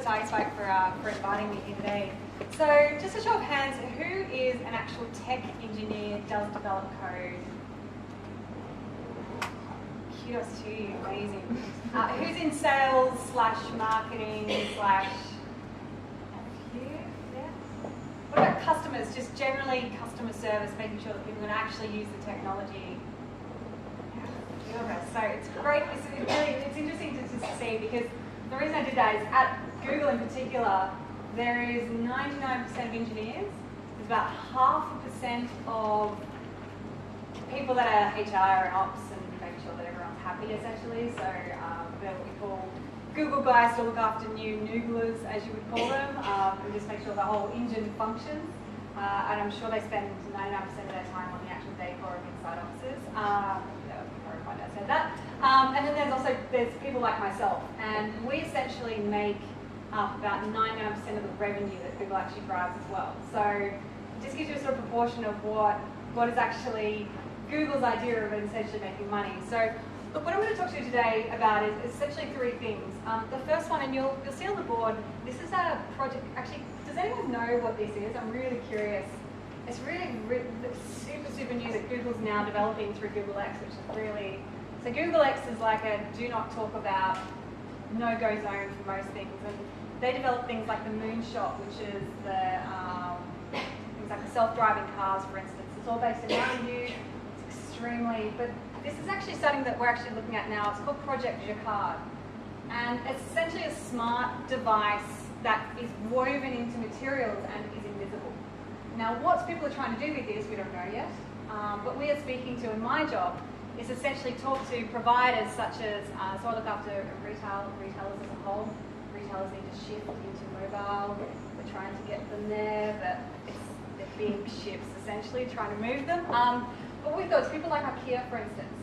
for Spike for inviting me here today. So just a show of hands, who is an actual tech engineer, does develop code? Kudos to you, amazing. Who's in sales / marketing / What about customers, just generally customer service, making sure that people can actually use the technology? So it's great, it's interesting to just see, because the reason I did that is at Google in particular, there is 99% of engineers, there's about 0.5% of people that are HR and ops and making sure that everyone's happy essentially. So they're what we call Google guys to look after new nooglers, as you would call them, and just make sure the whole engine functions. And I'm sure they spend 99% of their time on the actual decor of inside offices. I said that. And then there's people like myself, and we essentially make up about 99% of the revenue that Google actually drives as well. So it just gives you a sort of proportion of what is actually Google's idea of essentially making money. So look, what I'm going to talk to you today about is essentially 3 things. The first one, and you'll see on the board, this is a project. Actually, does anyone know what this is? I'm really curious. It's really super new that Google's now developing through Google X, which is really, so Google X is like a do not talk about, no-go zone for most things. And they develop things like the moonshot, which is the things like the self-driving cars, for instance. It's all based in Mountain View. It's extremely, but this is actually something that we're actually looking at now. It's called Project Jacquard. And it's essentially a smart device that is woven into materials and is invisible. Now, what people are trying to do with this, we don't know yet. What we are speaking to in my job is essentially talk to providers such as, so I look after retailers as a whole. Retailers need to shift into mobile. We're trying to get them there, but they're big shifts essentially, trying to move them. But with those people like IKEA, for instance,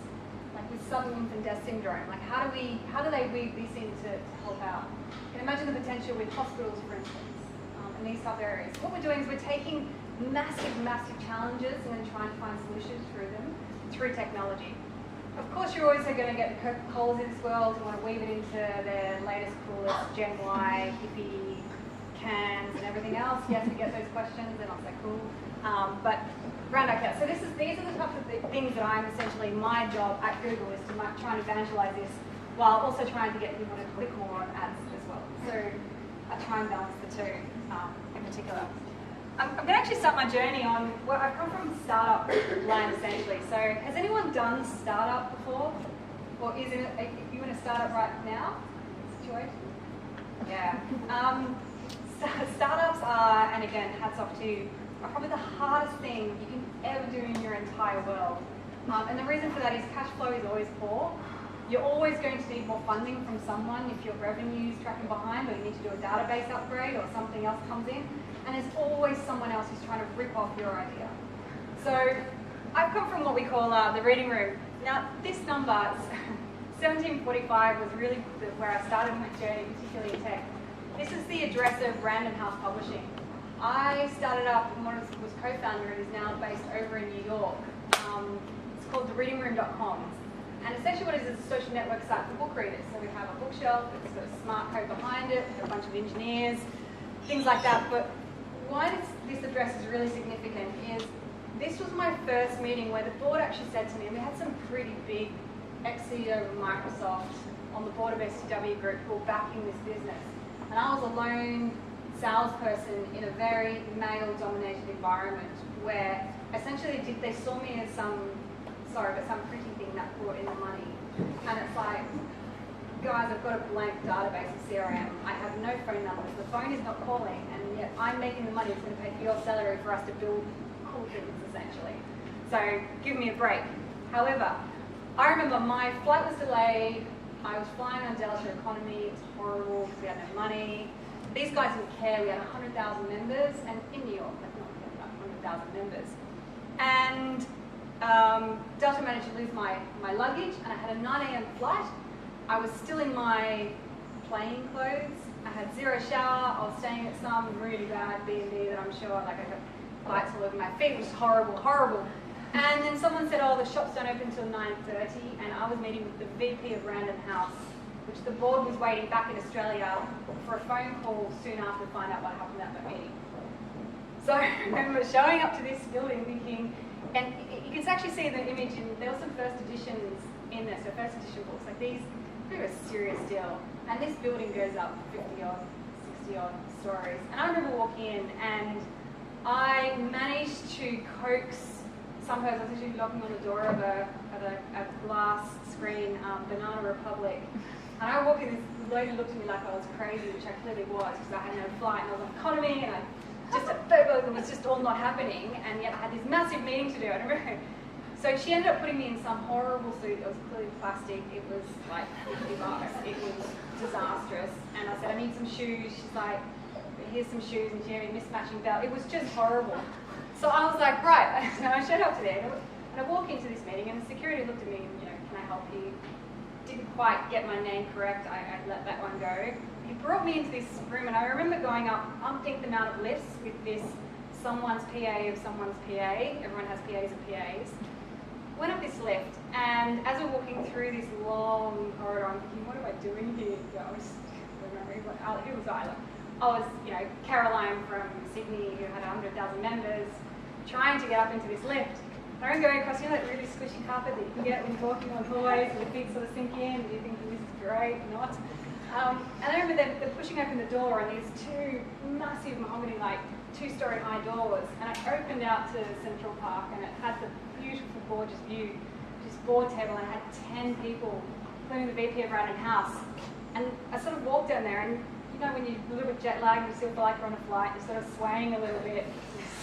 like with sudden infant death syndrome, like how do they weave this in to help out? You can imagine the potential with hospitals, for instance, and these type of areas. What we're doing is we're taking massive challenges and then trying to find solutions through them through technology. Of course, you're always going to get the Coca-Colas in this world who want to weave it into their latest, coolest Gen Y, hippie cans and everything else. Yes, we get those questions, they're not so cool. But round back out. So these are the types of things that I'm essentially, my job at Google is to try and evangelize this while also trying to get people to click more on ads as well. So I try and balance the two in particular. I'm going to actually start my journey on, well, I've come from startup land essentially. So has anyone done startup before? Or is it, are you in a startup right now situation? Yeah. Startups are, and again, hats off to you, are probably the hardest thing you can ever do in your entire world. And the reason for that is cash flow is always poor. You're always going to need more funding from someone if your revenue's tracking behind, or you need to do a database upgrade, or something else comes in. And there's always someone else who's trying to rip off your idea. So I've come from what we call the reading room. Now this number, 1745, was really where I started my journey, particularly in tech. This is the address of Random House Publishing. I started up, and was co-founder, and is now based over in New York. It's called thereadingroom.com. And essentially what it is a social network site for book readers. So we have a bookshelf, it's got a smart code behind it, we have a bunch of engineers, things like that. But why this address is really significant is this was my first meeting where the board actually said to me, and we had some pretty big ex-CEO of Microsoft on the board of STW Group who were backing this business. And I was a lone salesperson in a very male-dominated environment where essentially they saw me as some pretty thing that brought in the money. And it's like, guys, I've got a blank database of CRM. I have no phone numbers. The phone is not calling, and yet I'm making the money that's going to pay for your salary for us to build cool things, essentially. So give me a break. However, I remember my flight was delayed. I was flying on Delta Economy. It was horrible because we had no money. These guys didn't care. We had 100,000 members, and in New York, like not 100,000 members. And Delta managed to lose my luggage, and I had a 9 a.m. flight. I was still in my plain clothes. I had zero shower. I was staying at some really bad B&B that I'm sure, like I got bites all over my feet, which is horrible, horrible. And then someone said, oh, the shops don't open until 9:30, and I was meeting with the VP of Random House which the board was waiting back in Australia for a phone call soon after to find out what happened at that meeting. So I remember showing up to this building thinking, and you can actually see the image, and there were some first editions in there, so first edition books, like these, they're a serious deal. And this building goes up 50 odd, 60 odd stories. And I remember walking in, and I managed to coax some person. I was actually knocking on the door of a glass screen, Banana Republic. And I walked in, this lady looked at me like I was crazy, which I clearly was, because I had no flight, and I was on economy, and I just it was just all not happening, and yet I had this massive meeting to do. I remember. So she ended up putting me in some horrible suit that was clearly plastic. It was like $50. It was disastrous. And I said, I need some shoes. She's like, here's some shoes, and she had a mismatching belt. It was just horrible. So I was like, right. So I showed up to there, and I walk into this meeting, and the security looked at me and, can I help you? Didn't quite get my name correct. I let that one go. He brought me into this room, and I remember going up umpteenth amount of lifts with this someone's PA of someone's PA. Everyone has PAs and PAs. Went up this lift, and as we're walking through this long corridor, I'm thinking, what am I doing here? I was, who was I? I was, Caroline from Sydney, who had 100,000 members, trying to get up into this lift. I remember going across, that really squishy carpet that you can get when you're walking on hallways, and your feet sort of sink in, and you're thinking, this is great, not. And I remember they're pushing open the door, and these two massive mahogany, two-story high doors, and I opened out to Central Park, and it had the beautiful, gorgeous view, this board table, and I had 10 people, including the VP of Random House. And I sort of walked down there, and when you're a little bit jet lagged, you still feel like you're on a flight, you're sort of swaying a little bit,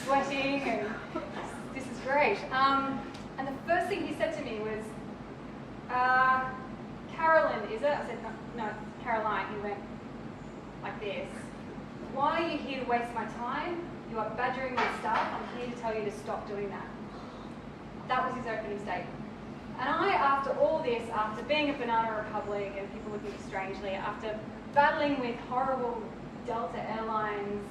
sweating, and this is great. And the first thing he said to me was, Carolyn, is it? I said, no, Caroline. He went like this. Why are you here to waste my time? You are badgering my staff. I'm here to tell you to stop doing that. That was his opening statement. And I, after all this, after being at Banana Republic and people looking at me strangely, after battling with horrible Delta Airlines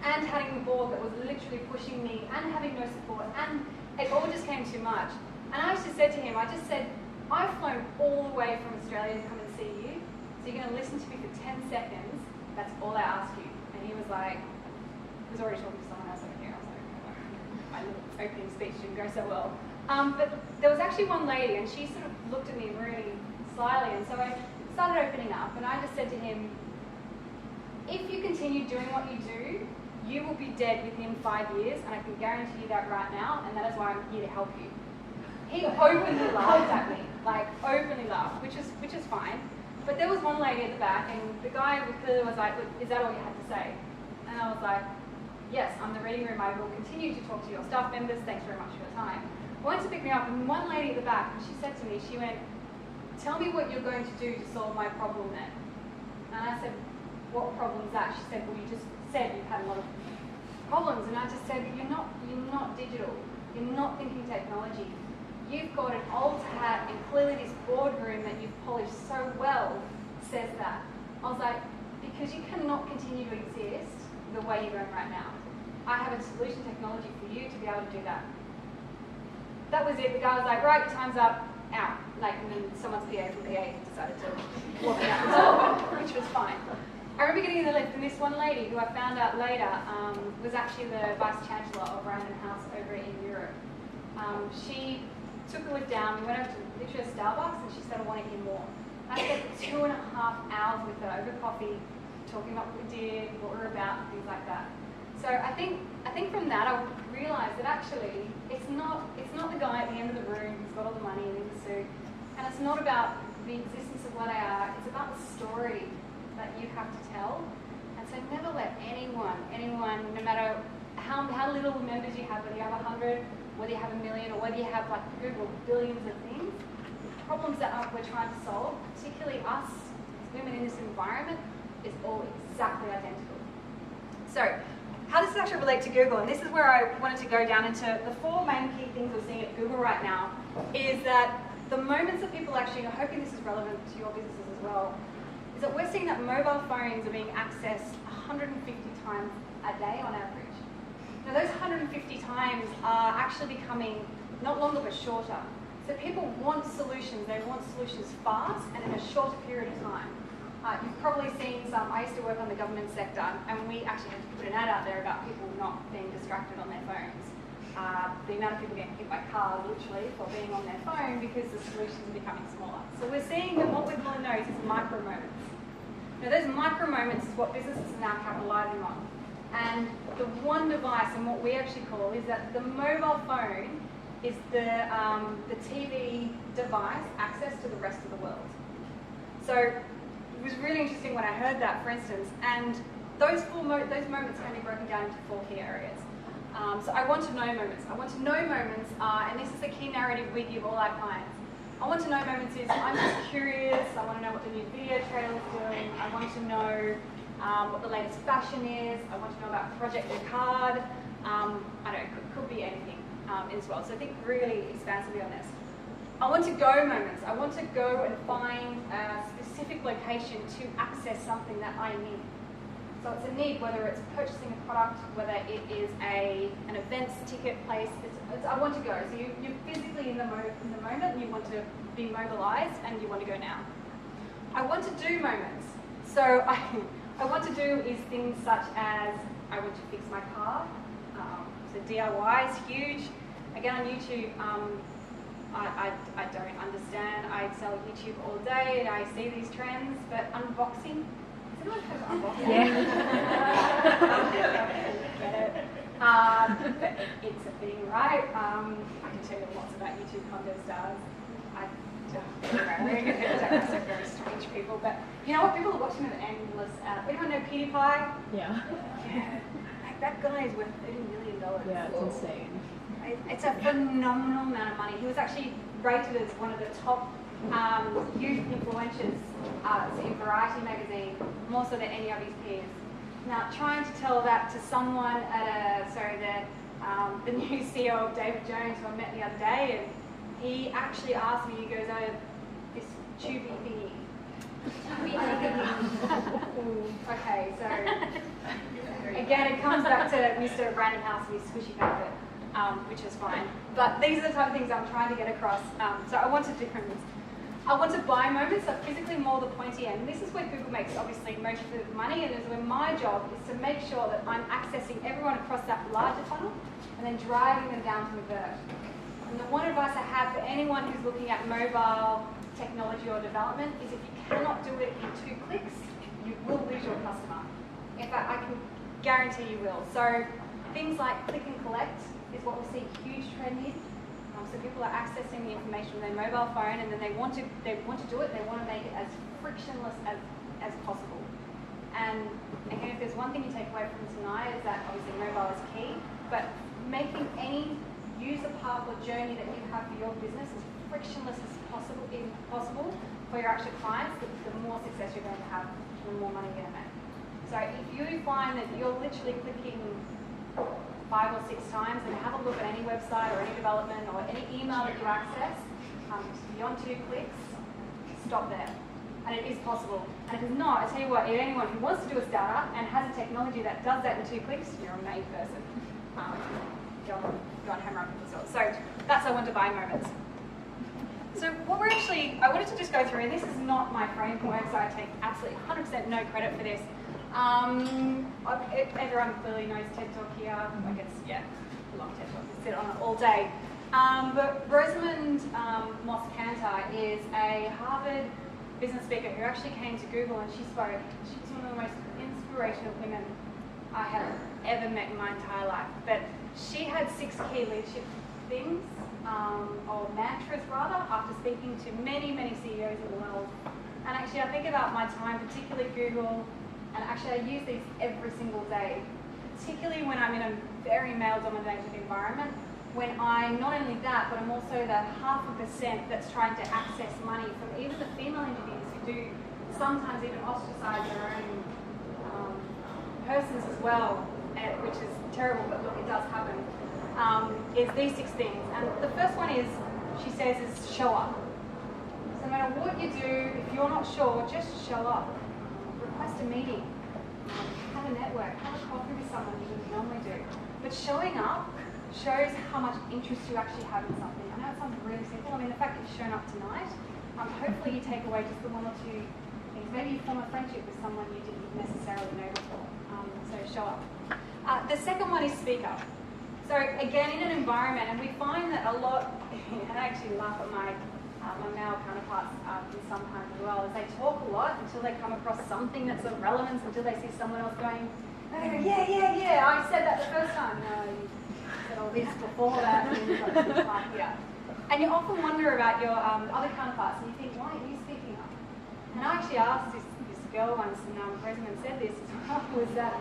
and having the board that was literally pushing me and having no support, and it all just came too much. And I just said to him, I've flown all the way from Australia to come and see you, so you're going to listen to me for 10 seconds, that's all I ask you. And he was like, he was already talking to someone else over here. I was like, my little opening speech didn't go so well. But there was actually one lady, and she sort of looked at me really slyly, and so I started opening up, and I just said to him, if you continue doing what you do, you will be dead within 5 years, and I can guarantee you that right now, and that is why I'm here to help you. He openly laughed at me, openly laughed, which is fine. But there was one lady at the back, and the guy clearly was like, is that all you had to say? And I was like, yes, I'm the reading room. I will continue to talk to your staff members. Thanks very much for your time. I went to pick me up, and one lady at the back, she said to me, she went, tell me what you're going to do to solve my problem then. And I said, what problem is that? She said, well, you just said you've had a lot of problems. And I just said, you're not digital. You're not thinking technology. You've got an old hat, and clearly this boardroom that you've polished so well says that. I was like, because you cannot continue to exist the way you're going right now. I have a solution technology for you to be able to do that. That was it. The guy was like, right, your time's up, out. And then someone's PA from PA decided to walk me out the door, which was fine. I remember getting in the lift, and this one lady, who I found out later, was actually the Vice Chancellor of Random House over in Europe. She took the lift down, we went over to literally a Starbucks, and she said, I want to hear more. I spent 2.5 hours with her over coffee, talking about what we did, what we were about, and things like that. So I think from that I realised that actually it's not the guy at the end of the room who's got all the money and in the suit, and it's not about the existence of what they are, it's about the story that you have to tell. And so never let anyone, no matter how little members you have, whether you have 100, whether you have 1 million, or whether you have like Google billions of things, the problems that we're trying to solve, particularly us as women in this environment, is all exactly identical. So, how does this actually relate to Google? And this is where I wanted to go down into the 4 main key things we're seeing at Google right now, is that the moments that people actually, I'm hoping this is relevant to your businesses as well, is that we're seeing that mobile phones are being accessed 150 times a day on average. Now those 150 times are actually becoming not longer but shorter. So So people want solutions. They want solutions fast and in a shorter period of time. You've probably seen some. I used to work on the government sector, and we actually had to put an ad out there about people not being distracted on their phones. The amount of people getting hit by cars, literally, for being on their phone because the solutions are becoming smaller. So we're seeing that what we're calling those is micro moments. Now, those micro moments is what businesses are now capitalising on. And the one device, and what we actually call, is that the mobile phone is the TV device access to the rest of the world. So it was really interesting when I heard that, for instance, and those moments can be broken down into 4 key areas. So I want to know moments. I want to know moments, and this is the key narrative we give all our clients. I want to know moments is I'm just curious. I want to know what the new video trailer is doing. I want to know what the latest fashion is. I want to know about Project Card. I don't know, could be anything as well. So I think really expansively on this. I want to go moments. I want to go and find a specific location to access something that I need. So it's a need, whether it's purchasing a product, whether it is an events ticket place. I want to go. So you're physically in the moment, and you want to be mobilized, and you want to go now. I want to do moments. So I want to do is things such as I want to fix my car. So DIY is huge. Again, on YouTube, I don't understand. I sell YouTube all day, and I see these trends, but unboxing. Has anyone heard of unboxing? Yeah. Get it. But it's a thing, right? I can tell you lots about YouTube contest stars. They're also very strange people, but you know what? People are watching them endless. Anyone know PewDiePie? Yeah. Yeah. Like that guy is worth $30 million. Yeah, it's insane. It's a phenomenal amount of money. He was actually rated as one of the top youth influencers in Variety magazine, more so than any of his peers. Now, trying to tell that to someone at the new CEO of David Jones, who I met the other day, and he actually asked me, he goes, "Oh, this tubey thingy." Okay, so again, it comes back to Mr. Brandon House and his squishy carpet, which is fine. But these are the type of things I'm trying to get across. So I want to do moments. I want to buy moments, so physically more the pointy end. This is where Google makes obviously most of the money, and is where my job is to make sure that I'm accessing everyone across that larger funnel and then driving them down to the vert. And the one advice I have for anyone who's looking at mobile technology or development is if you cannot do it in 2 clicks, you will lose your customer. In fact, I can guarantee you will. So things like click and collect is what we'll see a huge trend in. So people are accessing the information on their mobile phone, and then they want to do it. They want to make it as frictionless as possible. And again, if there's one thing you take away from tonight, is that obviously mobile is key, but making any user path or journey that you have for your business as frictionless as possible for your actual clients, the more success you're going to have, the more money you're going to make. So if you find that you're literally clicking 5 or 6 times and have a look at any website or any development or any email that you access, beyond 2 clicks, stop there. And it is possible. And if it's not, I tell you what, if anyone who wants to do a startup and has a technology that does that in 2 clicks, you're a made person. Go on, hammer up the results. So that's I want to buy moments. So what we're actually, I wanted to just go through, and this is not my framework, so I take absolutely 100% no credit for this. Everyone clearly knows TED Talk here. I guess, yeah, a long TED Talk. I sit on it all day. But Rosamund Moss-Cantor is a Harvard business speaker who actually came to Google, and she spoke. She's one of the most inspirational women I have ever met in my entire life. But she had 6 key leadership things, or mantras rather, after speaking to many, many CEOs in the world. And actually, I think about my time, particularly Google. And actually, I use these every single day, particularly when I'm in a very male-dominated environment, when I'm not only that, but I'm also the 0.5% that's trying to access money from even the female engineers who do sometimes even ostracize their own persons as well, which is terrible, but look, it does happen, is these 6 things. And the first one is, she says, is show up. So no matter what you do, if you're not sure, just show up. Request a meeting, have a network, have a coffee with someone you would normally do. But showing up shows how much interest you actually have in something. I know it sounds really simple. I mean, the fact that you've shown up tonight, hopefully you take away just the one or two things. Maybe you form a friendship with someone you didn't necessarily know before. So show up. The second one is speak up. So again, in an environment, and we find that a lot, and I actually laugh at my male counterparts sometimes as well, is they talk a lot until they come across something that's of relevance, until they see someone else going, and they go, yeah, I said that the first time. No, you said all this before that, and you've got this part here. And you often wonder about your other counterparts, and you think, why aren't you speaking up? And I actually asked this girl once, and Rosamund said this as well, was that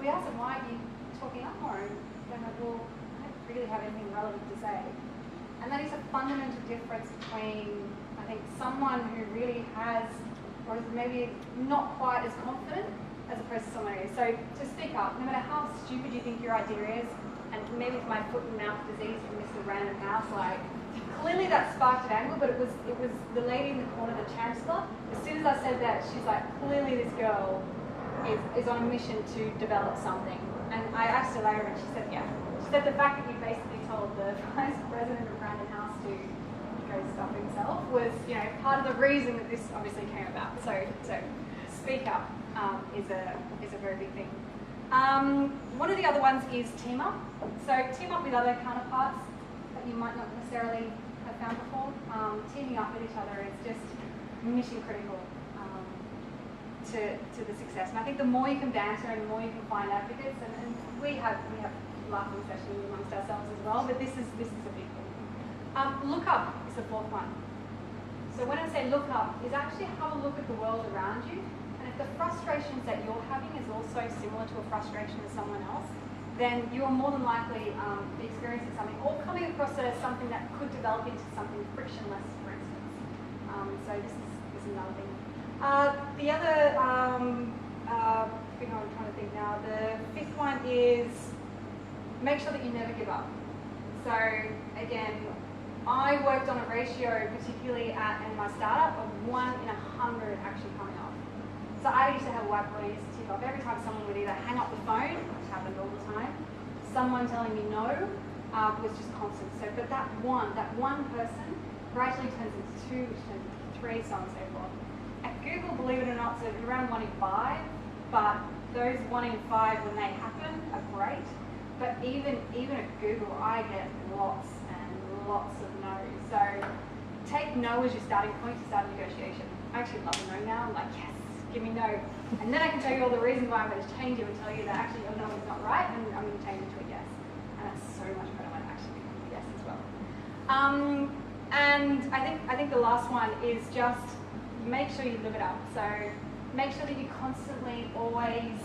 we asked her, why are you talking up more? And they're like, well, I don't really have anything relevant to say. And that is a fundamental difference between, I think, someone who really has, or is maybe not quite as confident, as opposed to someone who is. So to speak up, no matter how stupid you think your idea is, and maybe with my foot and mouth disease from Mr. Random House, like, clearly that sparked an anger, but it was the lady in the corner, the chancellor. As soon as I said that, she's like, clearly this girl is on a mission to develop something. And I asked her later, and she said, yeah. She said the fact that you basically told the vice president of Random House to go stuff himself was, part of the reason that this obviously came about. So speak up is a very big thing. One of the other ones is team up. So team up with other counterparts that you might not necessarily have found before. Teaming up with each other is just mission critical to the success. And I think the more you can banter and the more you can find advocates, and we have laughing sessions amongst ourselves as well, but this is a big thing. Look up is the fourth one. So when I say look up, is actually have a look at the world around you, and if the frustrations that you're having is also similar to a frustration of someone else, then you're more than likely experiencing something or coming across something that could develop into something frictionless, for instance. So this is another thing. The other thing I'm trying to think now, the fifth one is make sure that you never give up. So again, I worked on a ratio, particularly in my startup, of 1 in 100 actually coming off. So I used to have a whiteboard I used to tick off every time someone would either hang up the phone, which happened all the time, someone telling me no, was just constant. So, but that one person gradually turns into 2, which turns into 3, so on and so forth. At Google, believe it or not, so around 1 in 5, but those 1 in 5 when they happen are great. But even at Google, I get lots and lots of no's. So take no as your starting point to start a negotiation. I actually love a no now. I'm like, yes, give me no. And then I can tell you all the reasons why I'm going to change it and tell you that actually your no is not right, and I'm going to change it to a yes. And that's so much better when it actually becomes a yes as well. And I think the last one is just make sure you live it up. So make sure that you're constantly always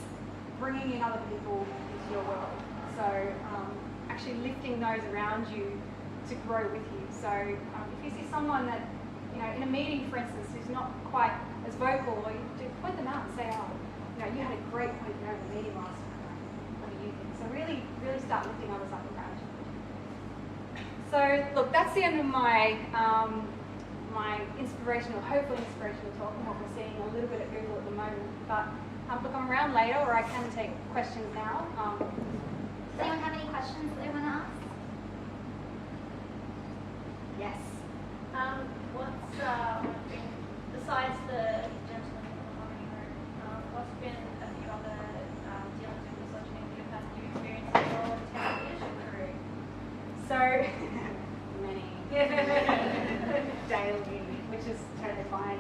bringing in other people into your world. So actually lifting those around you to grow with you. So if you see someone that, in a meeting, for instance, who's not quite as vocal, or you point them out and say, oh, you had a great point there in the meeting last time. What do you think? So really start lifting others up around you. So look, that's the end of my my hopefully inspirational talk and what we're seeing a little bit at Google at the moment. But look, I'm around later, or I can take questions now. Does anyone have any questions that they want to ask? Yes. What's been, besides the gentleman in the harmony room, what's been a few other dealings with misogyny you've had to experience in your tech leadership career? So, many. Daily, which is totally fine.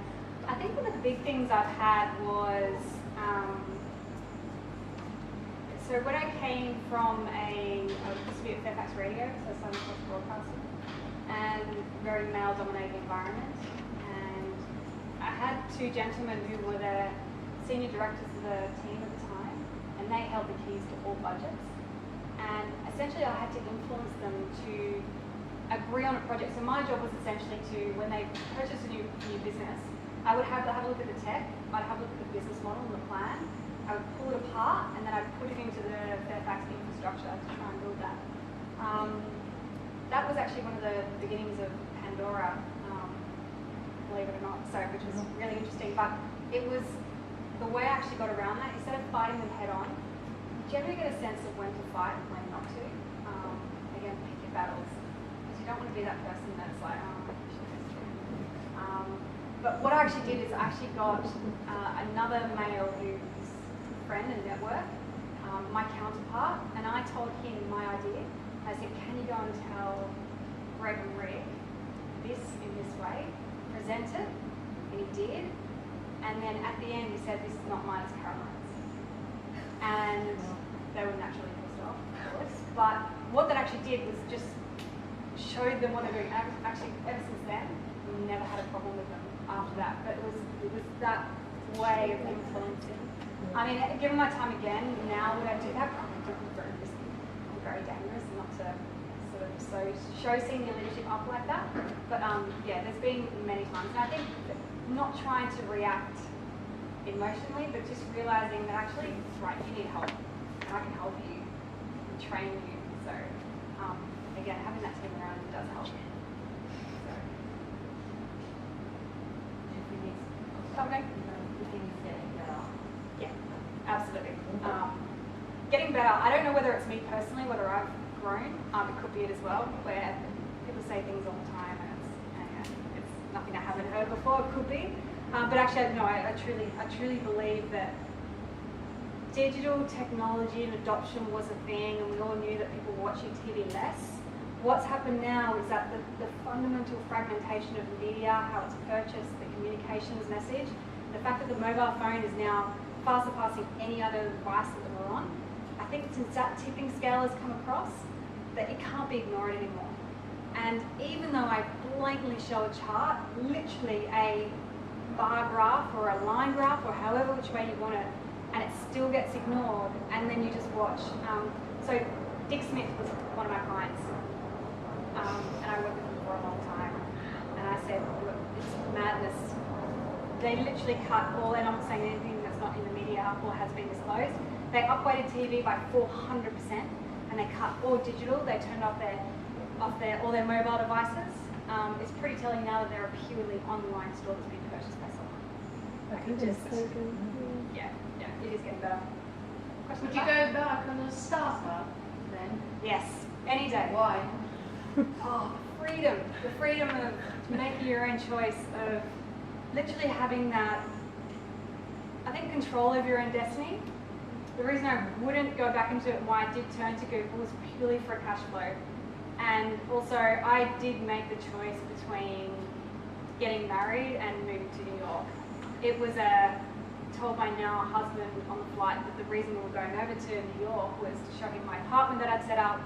I think one of the big things I've had was, so when I came from I used to be at Fairfax Radio, so Southern Cross Broadcasting, and very male-dominated environment, and I had 2 gentlemen who were the senior directors of the team at the time, and they held the keys to all budgets, and essentially I had to influence them to agree on a project. So my job was essentially to, when they purchased a new business, I would have a look at the tech, I'd have a look at the business model and the plan, I would pull it apart, and then I'd put it into the Fairfax infrastructure to try and build that. That was actually one of the beginnings of Pandora, believe it or not, so, which was really interesting. But it was the way I actually got around that. Instead of fighting them head on, you generally get a sense of when to fight and when not to. again, pick your battles. Because you don't want to be that person that's like, oh, shit, that's true. But what I actually did is I actually got another male who's a friend and network, my counterpart, and I told him my idea. I said, can you go and tell Greg and Rick this in this way, present it, and he did. And then at the end he said, this is not mine, it's Caroline's. And they were naturally pissed off, of course. But what that actually did was just showed them what they're doing. Actually, ever since then, we never had a problem with them after that. But it was that way of influencing. I mean, given my time again, now would I do that? Probably would be very risky and very dangerous, not to sort of show senior leadership up like that. But yeah, there's been many times, and I think that not trying to react emotionally, but just realizing that actually, right, you need help, and I can help you, and train you. So again, having that team around does help. So. Okay. Yeah, absolutely. Getting better. I don't know whether it's me personally, whether I've grown. It could be it as well, where people say things all the time, and it's nothing I haven't heard before. It could be, but actually, no. I truly believe that digital technology and adoption was a thing, and we all knew that people were watching TV less. What's happened now is that the fundamental fragmentation of media, how it's purchased, the communications message, the fact that the mobile phone is now far surpassing any other device that we're on. I think since that tipping scale has come across, that it can't be ignored anymore. And even though I blatantly show a chart, literally a bar graph or a line graph or however which way you want it, and it still gets ignored, and then you just watch. So Dick Smith was one of my clients. And I worked with them for a long time, and I said, look, it's madness. They literally cut all, and I'm not saying anything that's not in the media or has been disclosed. They upweighted TV by 400%, and they cut all digital. They turned off all their mobile devices. It's pretty telling now that they're a purely online store that's being purchased by someone. Yeah, it is getting better. Question Would you go back on a startup then? Yes, any day. Why? Oh, the freedom of making your own choice, of literally having that, I think, control over your own destiny. The reason I wouldn't go back into it and why I did turn to Google was purely for cash flow. And also, I did make the choice between getting married and moving to New York. It was told my now husband on the flight that the reason we were going over to New York was to show him my apartment that I'd set up,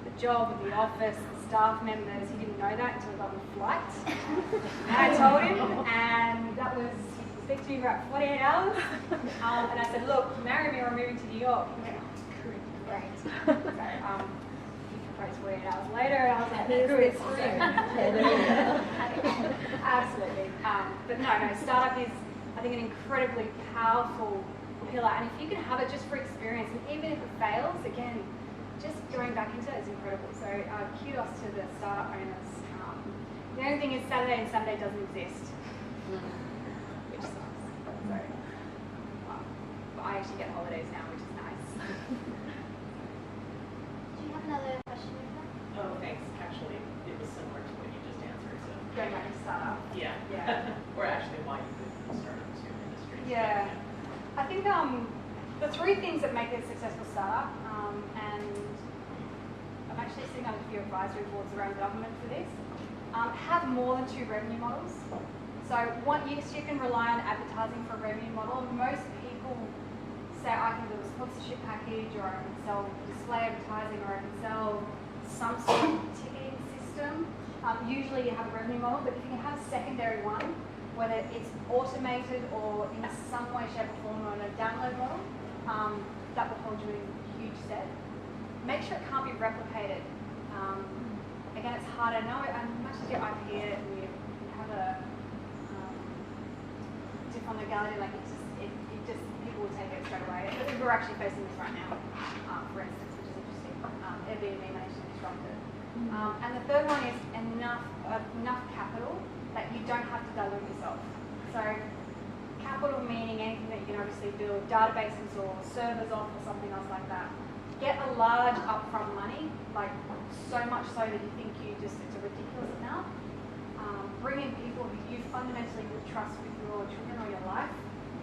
the job, the office, the staff members. He didn't know that until we got on the flight. And I told him, and that was, he speak to me for about 48 hours. And I said, look, marry me or I'm moving to New York. He went, oh, great. So, he proposed 48 hours later, and I was like, good. Absolutely. But no, startup is, I think, an incredibly powerful pillar. And if you can have it just for experience, and even if it fails, again, just going back into it is incredible. So kudos to the startup owners. The only thing is Saturday and Sunday doesn't exist, which sucks. So but I actually get holidays now, which is nice. Do you have another question? Oh, thanks. Actually, it was similar to what you just answered. So Going back to startup. yeah. Or actually, why you could start up to industry. Yeah. I think the three things that make a successful startup, and I'm actually sitting on a few advisory boards around government for this, have more than two revenue models. So yes, you can rely on advertising for a revenue model. Most people say I can do a sponsorship package, or I can sell display advertising, or I can sell some sort of ticketing system. Usually you have a revenue model, but if you can have a secondary one, whether it's automated or in some way, shape or form on a download model, that will hold you in huge stead. Make sure it can't be replicated. Again, it's harder. No, as much as you IP it and you have a diff on legality, like it just people will take it straight away. We're actually facing this right now, for instance, which is interesting. Airbnb managed to disrupt it. And the third one is enough capital that you don't have to dilute yourself. So capital meaning anything that you can obviously build databases or servers off or something else like that. get a large upfront money, like so much so that you think it's a ridiculous amount. Bring in people who you fundamentally would trust with your children or your life.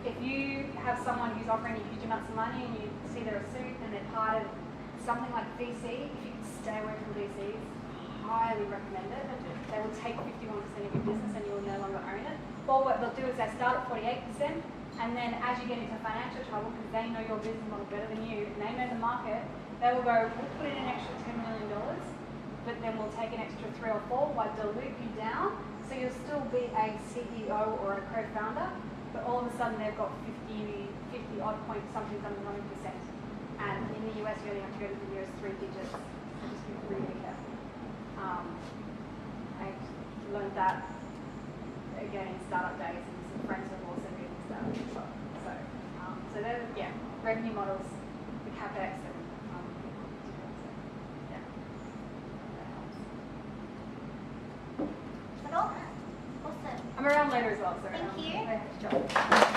If you have someone who's offering you huge amounts of money and you see they're a suit and they're part of something like VC, if you can stay away from VCs, highly recommend it. They will take 51% of your business and you will no longer own it. Or what they'll do is they start at 48%, and then as you get into financial trouble, because they know your business model better than you and they know the market, they will go, we'll put in an extra $10 million, but then we'll take an extra 3 or 4 by dilute you down. So you'll still be a CEO or a co-founder, but all of a sudden they've got 50 odd point something percent. And in the US, you only have to go to the nearest 3 digits. So just be really careful. I learned that again in startup days, and some friends have also been in startups as well. So they're revenue models, the capex, and yeah, that helps. Is that all? Awesome. I'm around later as well, so Thank you. I have to jump.